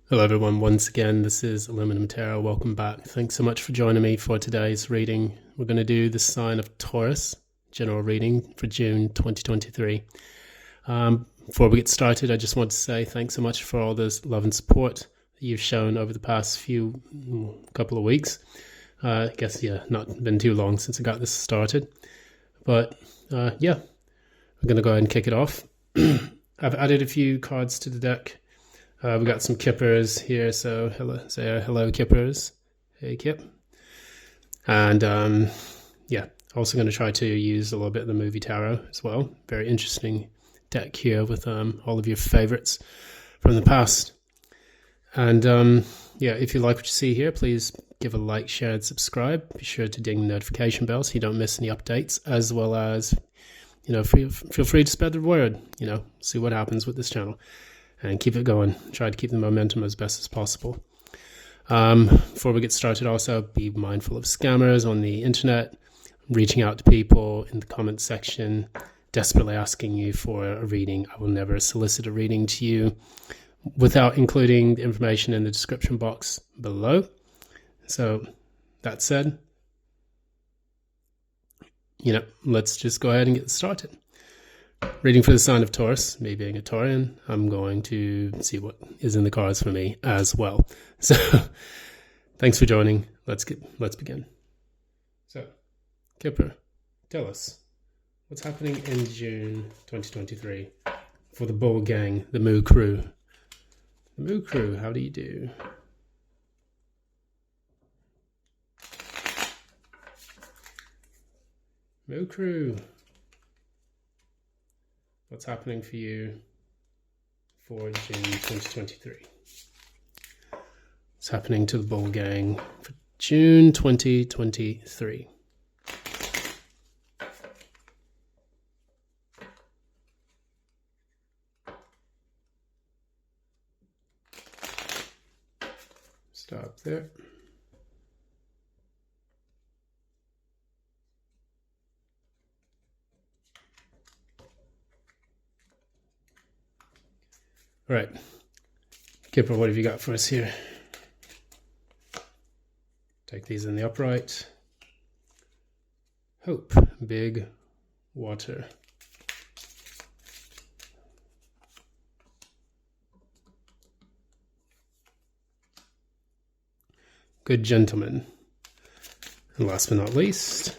Hello everyone, once again this is Aluminum Tarot. Welcome back. Thanks so much for joining me for today's reading. We're going to do the sign of Taurus, general reading for June 2023. Before we get started, I just want to say thanks so much for all this love and support that you've shown over the past couple of weeks. I guess, not been too long since I got this started. But we're going to go ahead and kick it off. I've added a few cards to the deck. We got some Kippers here, so hello Kippers. Hey Kip. And also going to try to use a little bit of the movie tarot as well. Very interesting deck here with all of your favorites from the past. And if you like what you see here, please give a like, share, and subscribe. Be sure to ding the notification bell so you don't miss any updates, as well as, feel free to spread the word, see what happens with this channel. And keep it going. Try to keep the momentum as best as possible. Before we get started, also be mindful of scammers on the internet, reaching out to people in the comments section, desperately asking you for a reading. I will never solicit a reading to you without including the information in the description box below. So that said, let's just go ahead and get started. Reading for the sign of Taurus, me being a Taurian, I'm going to see what is in the cards for me as well. So, thanks for joining. Let's begin. So, Kipper, tell us what's happening in June 2023 for the Bull Gang, the Moo Crew. The Moo Crew, how do you do? Moo Crew. What's happening for you for June 2023? What's happening to the Bull Gang for June 2023? Stop there. All right, Kipper, what have you got for us here? Take these in the upright. Hope, big water. Good gentleman. And last but not least,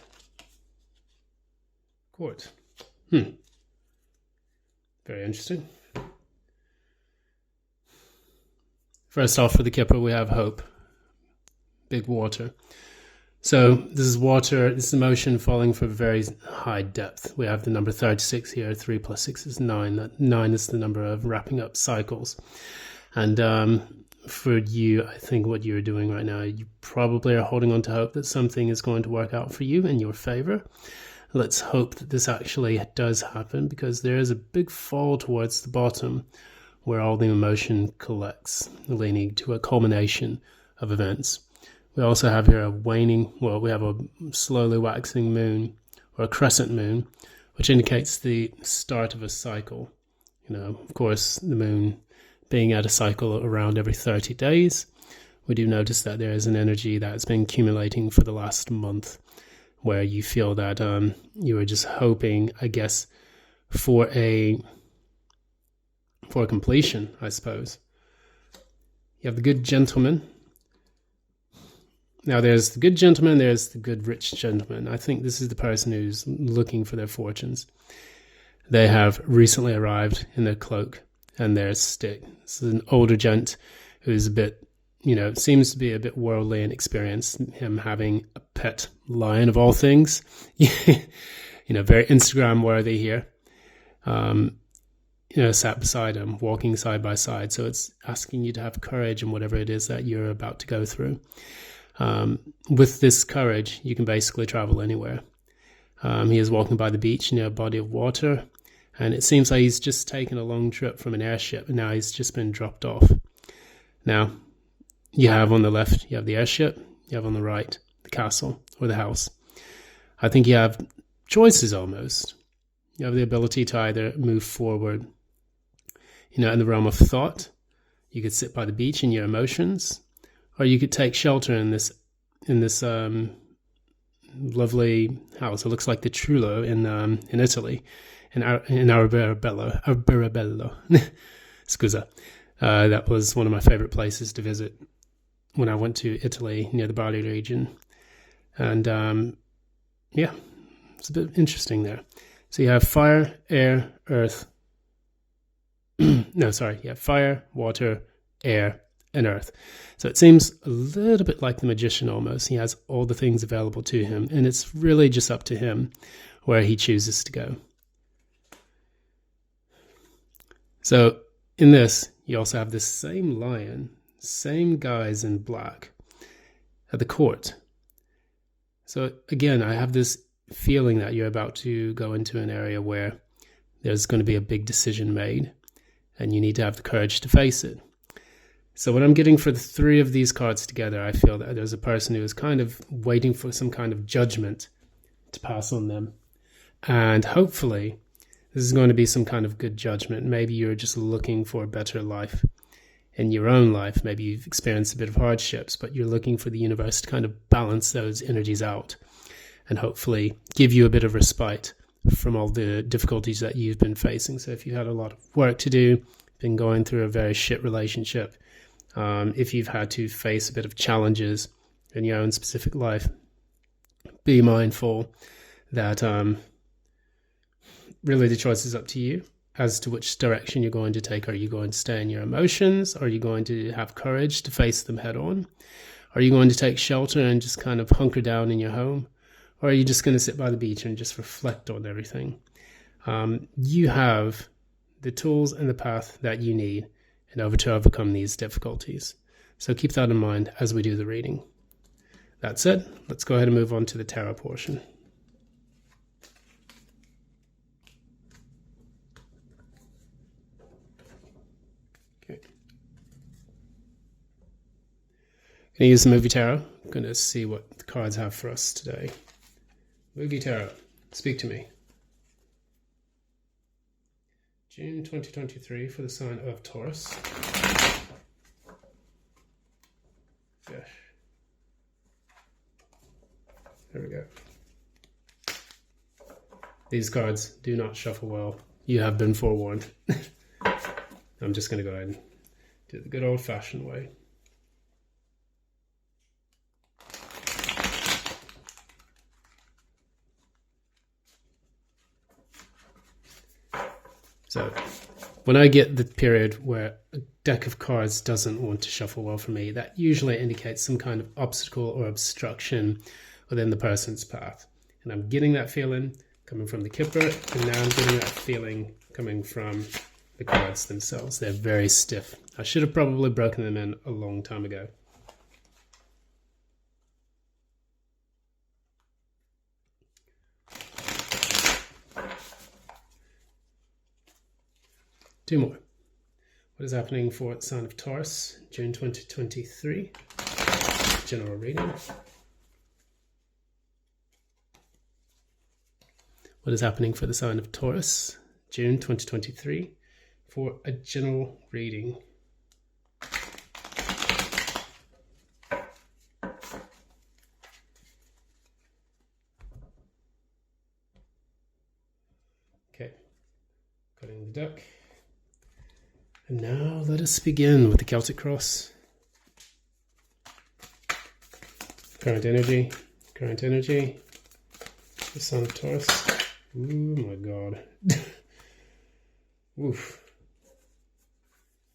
court. Very interesting. First off, for the Kipper, we have hope, big water. So this is water, this is emotion falling from a very high depth. We have the number 36 here, 3 plus 6 is 9. That 9 is the number of wrapping up cycles. And for you, I think what you're doing right now, you probably are holding on to hope that something is going to work out for you in your favor. Let's hope that this actually does happen, because there is a big fall towards the bottom where all the emotion collects, leading to a culmination of events. We also have here we have a slowly waxing moon, or a crescent moon, which indicates the start of a cycle. Of course, the moon being at a cycle around every 30 days, we do notice that there is an energy that's been accumulating for the last month, where you feel that you are just hoping, I guess, for completion, I suppose. You have the good gentleman. Now there's the good gentleman, there's the good rich gentleman. I think this is the person who's looking for their fortunes. They have recently arrived in their cloak and their stick. This is an older gent who's a bit, seems to be a bit worldly and experienced. Him having a pet lion of all things. Very Instagram worthy here. Sat beside him, walking side by side. So it's asking you to have courage in whatever it is that you're about to go through. With this courage, you can basically travel anywhere. He is walking by the beach near a body of water, and it seems like he's just taken a long trip from an airship, and now he's just been dropped off. Now, you have on the left, you have the airship, you have on the right, the castle or the house. I think you have choices almost. You have the ability to either move forward, in the realm of thought. You could sit by the beach in your emotions, or you could take shelter in this lovely house. It looks like the Trullo in Italy, in Arborabello. Scusa. That was one of my favorite places to visit when I went to Italy, near the Bari region. And yeah, it's a bit interesting there. So you have fire, air, earth. Fire, water, air, and earth. So it seems a little bit like the magician almost. He has all the things available to him, and it's really just up to him where he chooses to go. So in this, you also have this same lion, same guys in black at the court. So again, I have this feeling that you're about to go into an area where there's going to be a big decision made, and you need to have the courage to face it. So what I'm getting for the three of these cards together, I feel that there's a person who is kind of waiting for some kind of judgment to pass on them. And hopefully, this is going to be some kind of good judgment. Maybe you're just looking for a better life in your own life. Maybe you've experienced a bit of hardships, but you're looking for the universe to kind of balance those energies out and hopefully give you a bit of respite from all the difficulties that you've been facing. So if you've had a lot of work to do, been going through a very shit relationship, if you've had to face a bit of challenges in your own specific life, be mindful that really the choice is up to you as to which direction you're going to take. Are you going to stay in your emotions? Are you going to have courage to face them head on? Are you going to take shelter and just kind of hunker down in your home? Or are you just going to sit by the beach and just reflect on everything? You have the tools and the path that you need in order to overcome these difficulties. So keep that in mind as we do the reading. That said, let's go ahead and move on to the tarot portion. Okay. I'm going to use the movie tarot. I'm going to see what the cards have for us today. Movie tarot, speak to me. June 2023 for the sign of Taurus. Fish. There we go. These cards do not shuffle well. You have been forewarned. I'm just going to go ahead and do it the good old-fashioned way. So when I get the period where a deck of cards doesn't want to shuffle well for me, that usually indicates some kind of obstacle or obstruction within the person's path. And I'm getting that feeling coming from the Kipper, and now I'm getting that feeling coming from the cards themselves. They're very stiff. I should have probably broken them in a long time ago. Two more. What is happening for the sign of Taurus, June 2023? General reading. What is happening for the sign of Taurus, June 2023, for a general reading? Okay, cutting the deck. And now let us begin with the Celtic cross. Current energy, the sign of Taurus. Oh my God. Oof.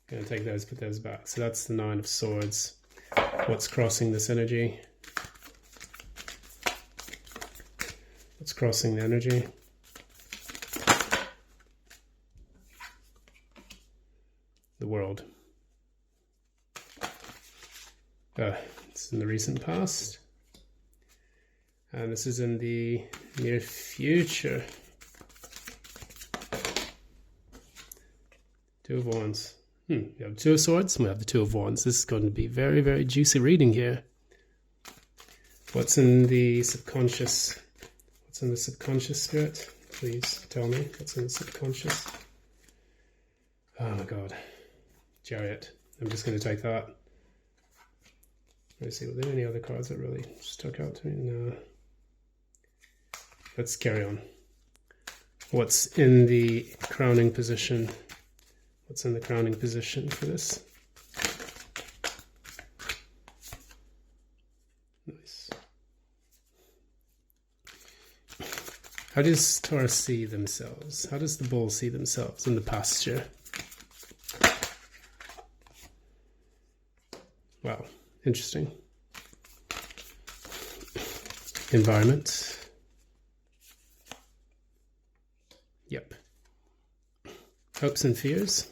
Gonna take those, put those back. So that's the Nine of Swords. What's crossing this energy? What's crossing the energy? The World. It's in the recent past. And this is in the near future. Two of Wands. We have Two of Swords, and we have the Two of Wands. This is going to be very, very juicy reading here. What's in the subconscious? What's in the subconscious, Spirit? Please tell me what's in the subconscious. Oh my God. Chariot. I'm just going to take that. Let's see, were there any other cards that really stuck out to me? No. Let's carry on. What's in the crowning position? What's in the crowning position for this? Nice. How does Taurus see themselves? How does the bull see themselves in the pasture? Wow, interesting. Environment. Yep. Hopes and fears.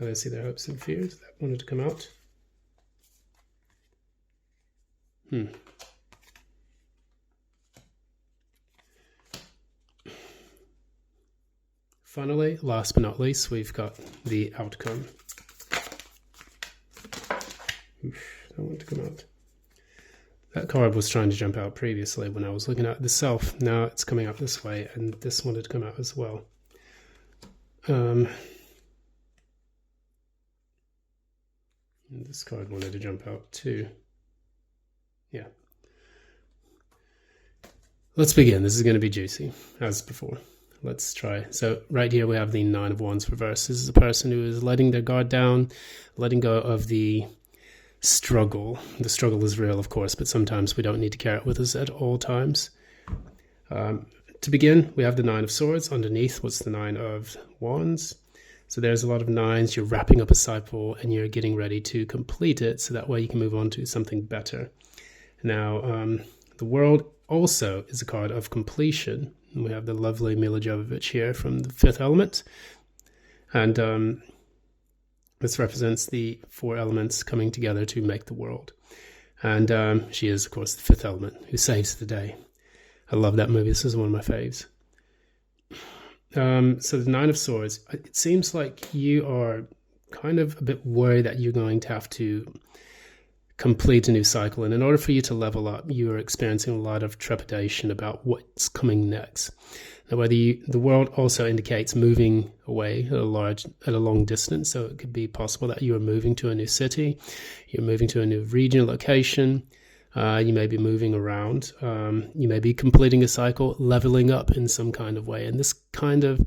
I see their hopes and fears that wanted to come out. Finally, last but not least, we've got the outcome. Oof, that wanted to come out. That card was trying to jump out previously when I was looking at the self. Now it's coming out this way, and this wanted to come out as well. And this card wanted to jump out too. Yeah. Let's begin. This is going to be juicy, as before. Let's try. So right here we have the Nine of Wands reversed. This is a person who is letting their guard down, letting go of the struggle. The struggle is real, of course, but sometimes we don't need to carry it with us at all times. To begin, we have the Nine of Swords. Underneath was the Nine of Wands. So there's a lot of nines. You're wrapping up a cycle and you're getting ready to complete it, so that way you can move on to something better. Now, the World also is a card of completion. And we have the lovely Mila Jovovich here from the fifth element. And this represents the four elements coming together to make the world. And she is, of course, the fifth element who saves the day. I love that movie. This is one of my faves. So the Nine of Swords, it seems like you are kind of a bit worried that you're going to have to complete a new cycle. And in order for you to level up, you are experiencing a lot of trepidation about what's coming next. Now, the world also indicates moving away at a long distance. So it could be possible that you are moving to a new city, you're moving to a new region, location. You may be moving around. You may be completing a cycle, leveling up in some kind of way. And this kind of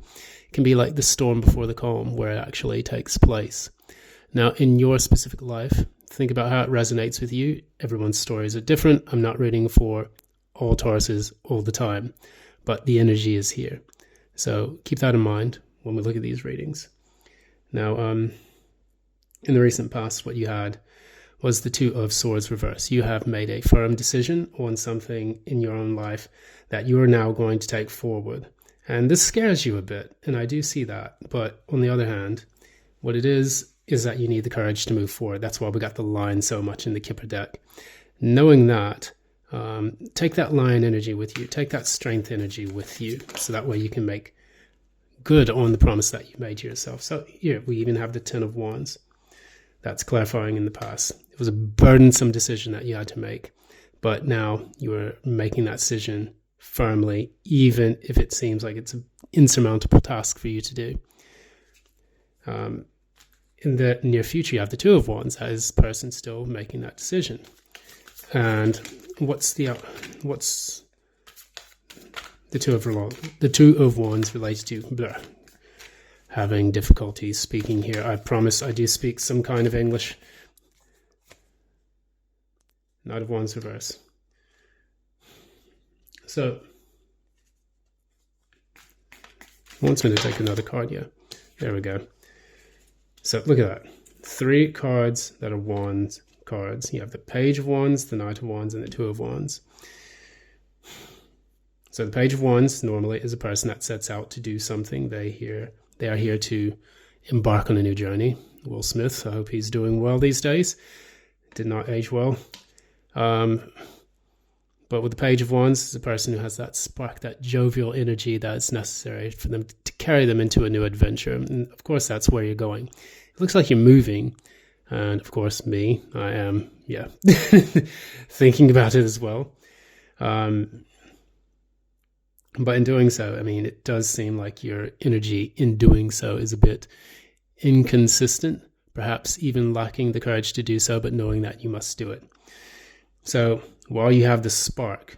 can be like the storm before the calm, where it actually takes place. Now, in your specific life, think about how it resonates with you. Everyone's stories are different. I'm not reading for all Tauruses all the time, but the energy is here. So keep that in mind when we look at these readings. Now, in the recent past, what you had was the Two of Swords reversed. You have made a firm decision on something in your own life that you are now going to take forward. And this scares you a bit, and I do see that. But on the other hand, what it is that you need the courage to move forward. That's why we got the Lion so much in the Kipper deck. Knowing that, take that Lion energy with you. Take that strength energy with you, so that way you can make good on the promise that you made to yourself. So here, we even have the Ten of Wands. That's clarifying in the past. It was a burdensome decision that you had to make, but now you are making that decision firmly, even if it seems like it's an insurmountable task for you to do. In the near future, you have the Two of Wands as a person still making that decision. And what's the Two of Wands related to? Blah. Having difficulties speaking here. I promise I do speak some kind of English. Knight of Wands reverse. So, wants me to take another card, yeah. There we go. So look at that. 3 cards that are Wands cards. You have the Page of Wands, the Knight of Wands, and the Two of Wands. So the Page of Wands normally is a person that sets out to do something. They are here to embark on a new journey. Will Smith, I hope he's doing well these days. Did not age well. But with the Page of Wands, it's a person who has that spark, that jovial energy that's necessary for them to carry them into a new adventure. And of course, that's where you're going. It looks like you're moving. And of course, I am, thinking about it as well. But in doing so, I mean, it does seem like your energy in doing so is a bit inconsistent, perhaps even lacking the courage to do so, but knowing that you must do it. So while you have the spark,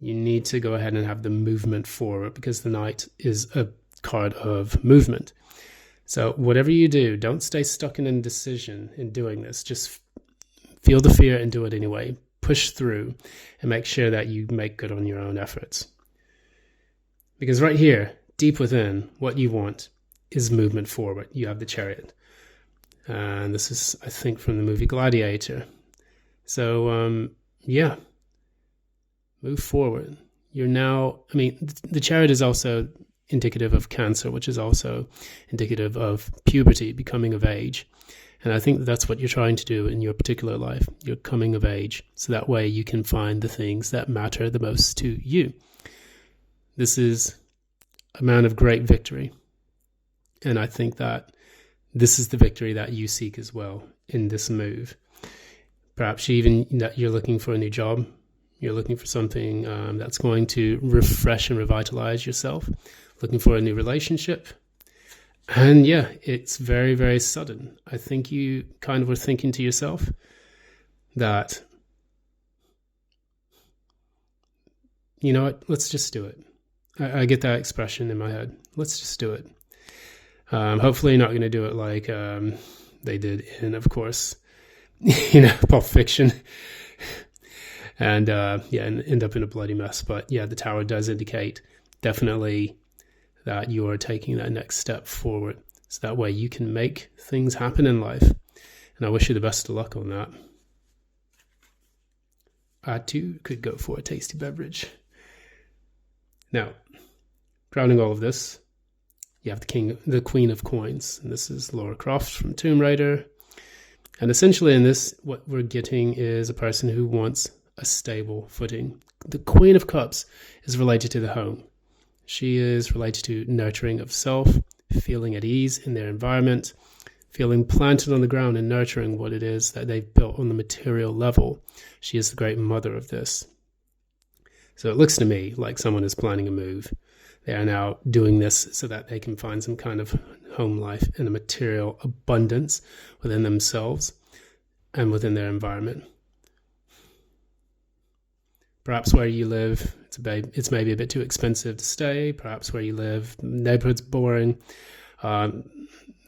you need to go ahead and have the movement forward, because the Knight is a card of movement. So whatever you do, don't stay stuck in indecision in doing this. Just feel the fear and do it anyway. Push through and make sure that you make good on your own efforts. Because right here, deep within, what you want is movement forward. You have the Chariot. And this is, I think, from the movie Gladiator. So, yeah, move forward. You're now, I mean, the Chariot is also indicative of Cancer, which is also indicative of puberty, becoming of age. And I think that's what you're trying to do in your particular life. You're coming of age, so that way you can find the things that matter the most to you. This is a man of great victory. And I think that this is the victory that you seek as well in this move. Perhaps even that you're looking for a new job. You're looking for something that's going to refresh and revitalize yourself. Looking for a new relationship. And yeah, it's very, very sudden. I think you kind of were thinking to yourself that, you know what, let's just do it. I get that expression in my head. Let's just do it. Hopefully you're not going to do it like they did in, of course, Pulp Fiction. And and end up in a bloody mess. But yeah, the Tower does indicate definitely that you are taking that next step forward. So that way you can make things happen in life. And I wish you the best of luck on that. I too could go for a tasty beverage. Now, crowning all of this, you have the Queen of Coins. And this is Lara Croft from Tomb Raider. And essentially in this, what we're getting is a person who wants a stable footing. The Queen of Cups is related to the home. She is related to nurturing of self, feeling at ease in their environment, feeling planted on the ground and nurturing what it is that they've built on the material level. She is the great mother of this. So it looks to me like someone is planning a move. They are now doing this so that they can find some kind of home life and a material abundance within themselves and within their environment. Perhaps where you live, it's maybe a bit too expensive to stay. Perhaps where you live, the neighborhood's boring. The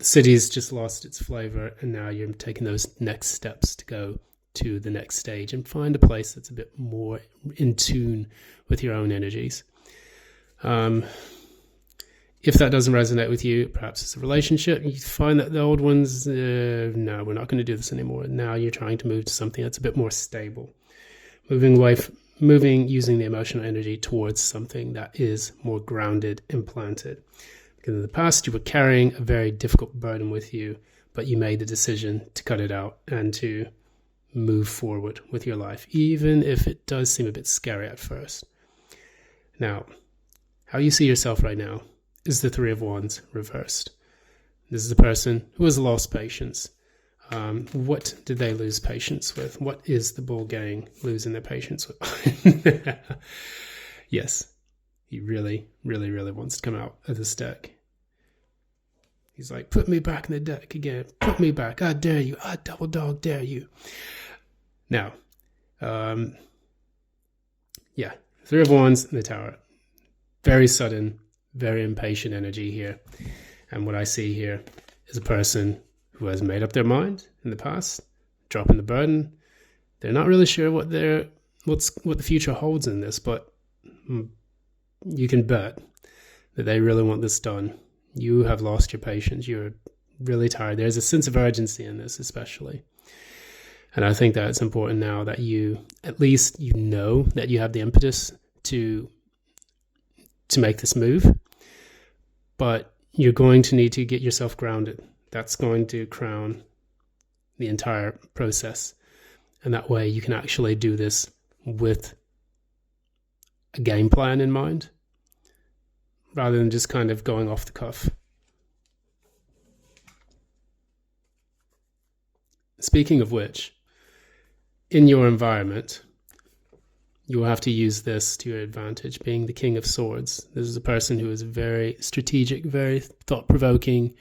city's just lost its flavor, and now you're taking those next steps to go to the next stage and find a place that's a bit more in tune with your own energies. If that doesn't resonate with you, perhaps it's a relationship. You find that the old ones, no, we're not going to do this anymore. Now you're trying to move to something that's a bit more stable. Moving using the emotional energy towards something that is more grounded and planted. Because in the past, you were carrying a very difficult burden with you, but you made the decision to cut it out and to move forward with your life, even if it does seem a bit scary at first. Now, how you see yourself right now is the Three of Wands reversed. This is a person who has lost patience. What did they lose patience with? What is the Bull Gang losing their patience with? Yes, he really, really, really wants to come out of this deck. He's like, put me back in the deck again. Put me back. I dare you. I double dog dare you. Now, Three of Wands in the Tower. Very sudden, very impatient energy here. And what I see here is a person who has made up their mind in the past, dropping the burden. They're not really sure what the future holds in this, but you can bet that they really want this done. You have lost your patience. You're really tired. There's a sense of urgency in this, especially. And I think that it's important now that you, at least you know that you have the impetus to make this move, but you're going to need to get yourself grounded. That's going to crown the entire process. And that way you can actually do this with a game plan in mind, rather than just kind of going off the cuff. Speaking of which, in your environment, you will have to use this to your advantage, being the King of Swords. This is a person who is very strategic, very thought-provoking,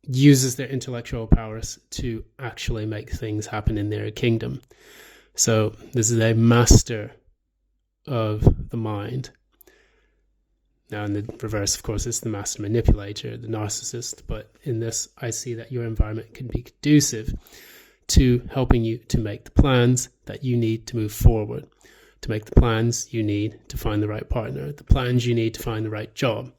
uses their intellectual powers to actually make things happen in their kingdom. So this is a master of the mind. Now, in the reverse, of course, it's the master manipulator, the narcissist. But in this, I see that your environment can be conducive to helping you to make the plans that you need to move forward, to make the plans you need to find the right partner, the plans you need to find the right job.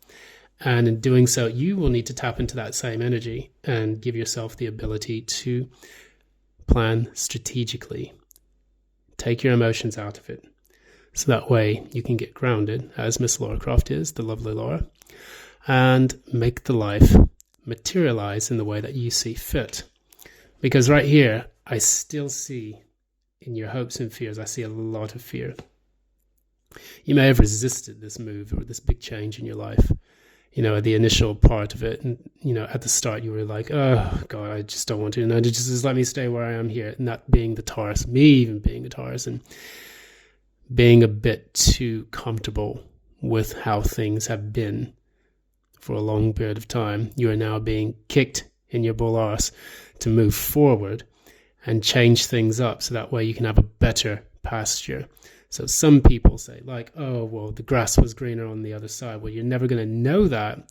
And in doing so, you will need to tap into that same energy and give yourself the ability to plan strategically. Take your emotions out of it. So that way you can get grounded, as Miss Laura Croft is, the lovely Laura, and make the life materialize in the way that you see fit. Because right here, I still see in your hopes and fears, I see a lot of fear. You may have resisted this move or this big change in your life, at the initial part of it. And, at the start, you were like, oh, God, I just don't want to. No, just let me stay where I am here. And that being the Taurus, me even being a Taurus, and being a bit too comfortable with how things have been for a long period of time. You are now being kicked in your bull arse to move forward and change things up so that way you can have a better pasture. So some people say oh, well, the grass was greener on the other side. Well, you're never going to know that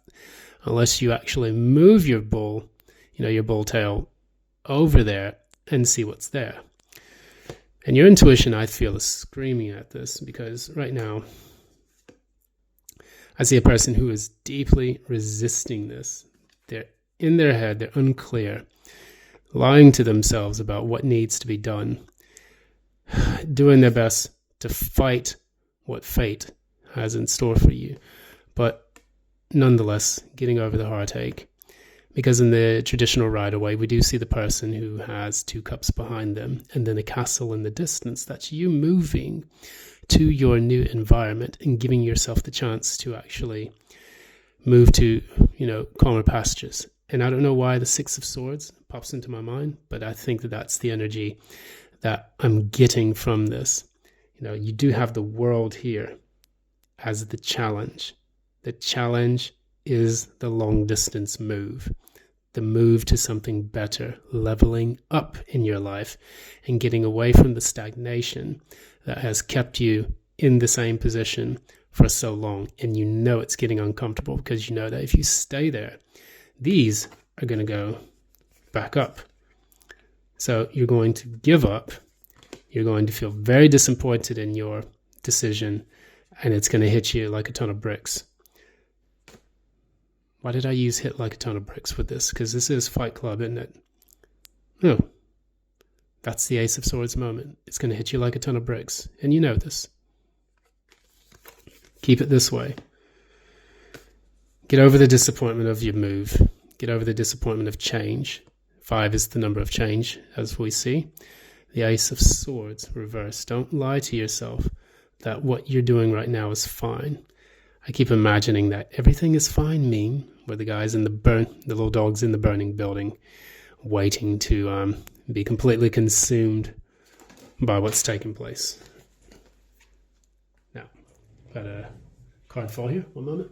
unless you actually move your bull, your bull tail over there and see what's there. And your intuition, I feel, is screaming at this, because right now I see a person who is deeply resisting this. They're in their head, they're unclear, lying to themselves about what needs to be done, doing their best to fight what fate has in store for you, but nonetheless getting over the heartache. Because in the traditional Rider-Waite, we do see the person who has 2 cups behind them and then a castle in the distance. That's you moving to your new environment and giving yourself the chance to actually move to, calmer pastures. And I don't know why the 6 of Swords pops into my mind, but I think that that's the energy that I'm getting from this. You do have the world here as the challenge. The challenge is the long distance move, the move to something better, leveling up in your life and getting away from the stagnation that has kept you in the same position for so long. And it's getting uncomfortable, because that if you stay there, these are going to go back up. So you're going to give up. You're going to feel very disappointed in your decision, and it's going to hit you like a ton of bricks. Why did I use hit like a ton of bricks with this? Because this is Fight Club, isn't it? No. That's the Ace of Swords moment. It's going to hit you like a ton of bricks. And you know this. Keep it this way. Get over the disappointment of your move. Get over the disappointment of change. 5 is the number of change, as we see. The Ace of Swords, reverse. Don't lie to yourself that what you're doing right now is fine. I keep imagining that everything is fine meme, where the guys in the little dogs in the burning building, waiting to be completely consumed by what's taking place. Now, got a card fall here. One moment.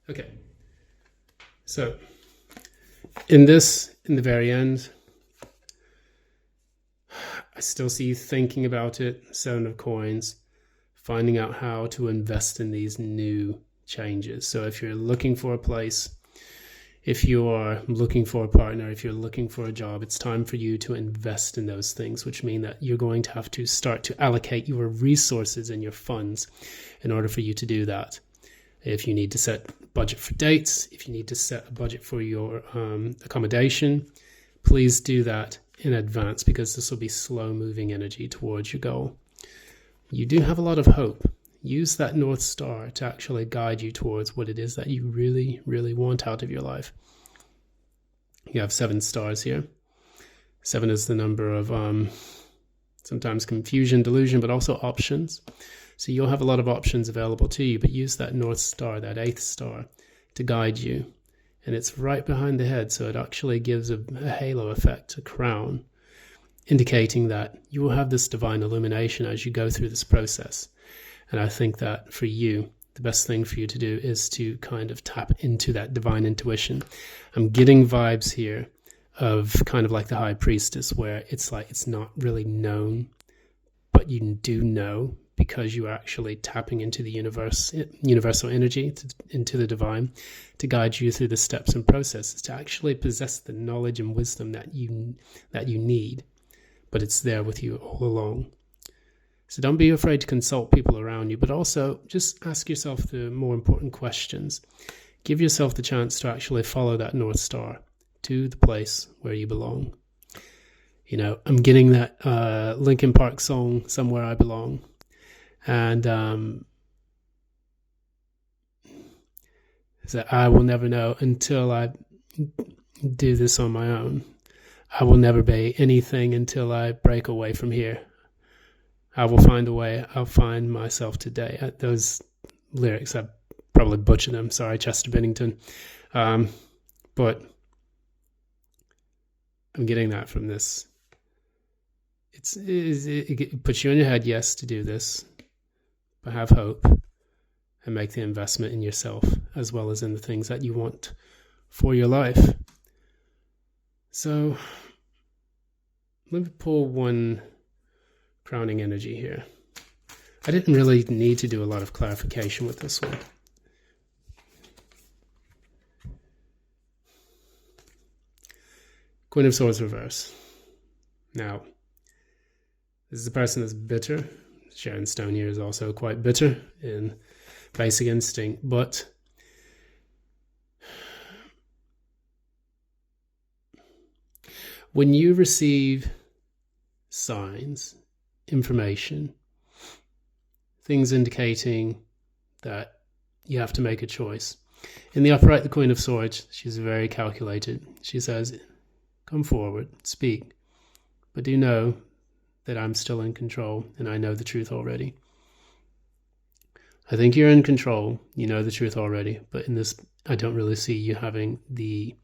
Okay. So, in the very end, I still see you thinking about it. 7 of Coins, finding out how to invest in these new changes. So if you're looking for a place, if you are looking for a partner, if you're looking for a job, it's time for you to invest in those things, which mean that you're going to have to start to allocate your resources and your funds in order for you to do that. If you need to set a budget for dates, if you need to set a budget for your accommodation, please do that in advance, because this will be slow moving energy towards your goal. You do have a lot of hope. Use that North Star to actually guide you towards what it is that you really, really want out of your life. You have 7 stars here. 7 is the number of sometimes confusion, delusion, but also options. So you'll have a lot of options available to you, but use that North Star, that 8th star, to guide you and it's right behind the head, so it actually gives a halo effect, a crown, indicating that you will have this divine illumination as you go through this process. And I think that for you, the best thing for you to do is to kind of tap into that divine intuition. I'm getting vibes here of kind of like the high priestess, where it's like it's not really known, but you do know because you are actually tapping into the universal energy, into the divine, to guide you through the steps and processes, to actually possess the knowledge and wisdom that you need, but it's there with you all along. So don't be afraid to consult people around you, but also just ask yourself the more important questions. Give yourself the chance to actually follow that North Star to the place where you belong. You know, I'm getting that Linkin Park song, Somewhere I Belong. And so I will never know until I do this on my own. I will never be anything until I break away from here. I will find a way. I'll find myself today. Those lyrics, I probably butchered them. Sorry, Chester Bennington. But I'm getting that from this. It puts you in your head, yes, to do this, but have hope and make the investment in yourself as well as in the things that you want for your life. So let me pull one crowning energy here. I didn't really need to do a lot of clarification with this one. Queen of Swords reverse. Now, this is a person that's bitter. Sharon Stone here is also quite bitter in Basic Instinct, but when you receive signs, information, things indicating that you have to make a choice. In the upright, the Queen of Swords, she's very calculated. She says, come forward, speak, but do know that I'm still in control and I know the truth already. I think you're in control, you know the truth already, but in this, I don't really see you having the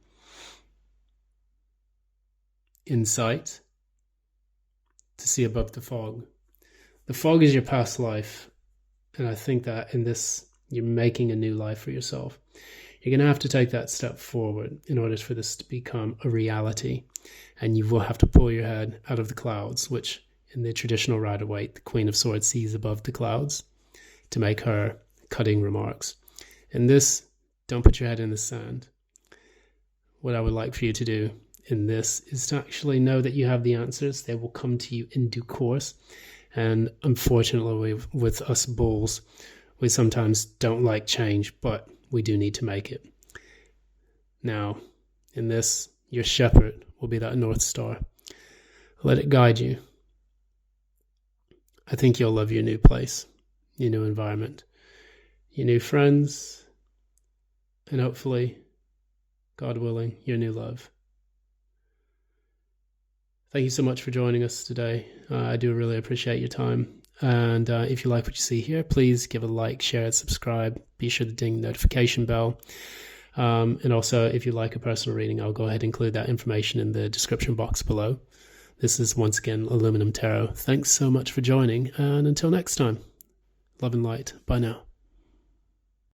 insight to see above the fog. The fog is your past life, and I think that in this, you're making a new life for yourself. You're going to have to take that step forward in order for this to become a reality, and you will have to pull your head out of the clouds, which in the traditional Rider-Waite, the Queen of Swords sees above the clouds to make her cutting remarks. In this, don't put your head in the sand. What I would like for you to do in this is to actually know that you have the answers. They will come to you in due course. And unfortunately, with us bulls, we sometimes don't like change, but we do need to make it. Now, in this, your shepherd will be that North Star. Let it guide you. I think you'll love your new place, your new environment, your new friends, and hopefully, God willing, your new love. Thank you so much for joining us today. I do really appreciate your time. And if you like what you see here, please give a like, share it, subscribe. Be sure to ding the notification bell. And also, if you like a personal reading, I'll go ahead and include that information in the description box below. This is once again Aluminum Tarot. Thanks so much for joining, and until next time, love and light. Bye now.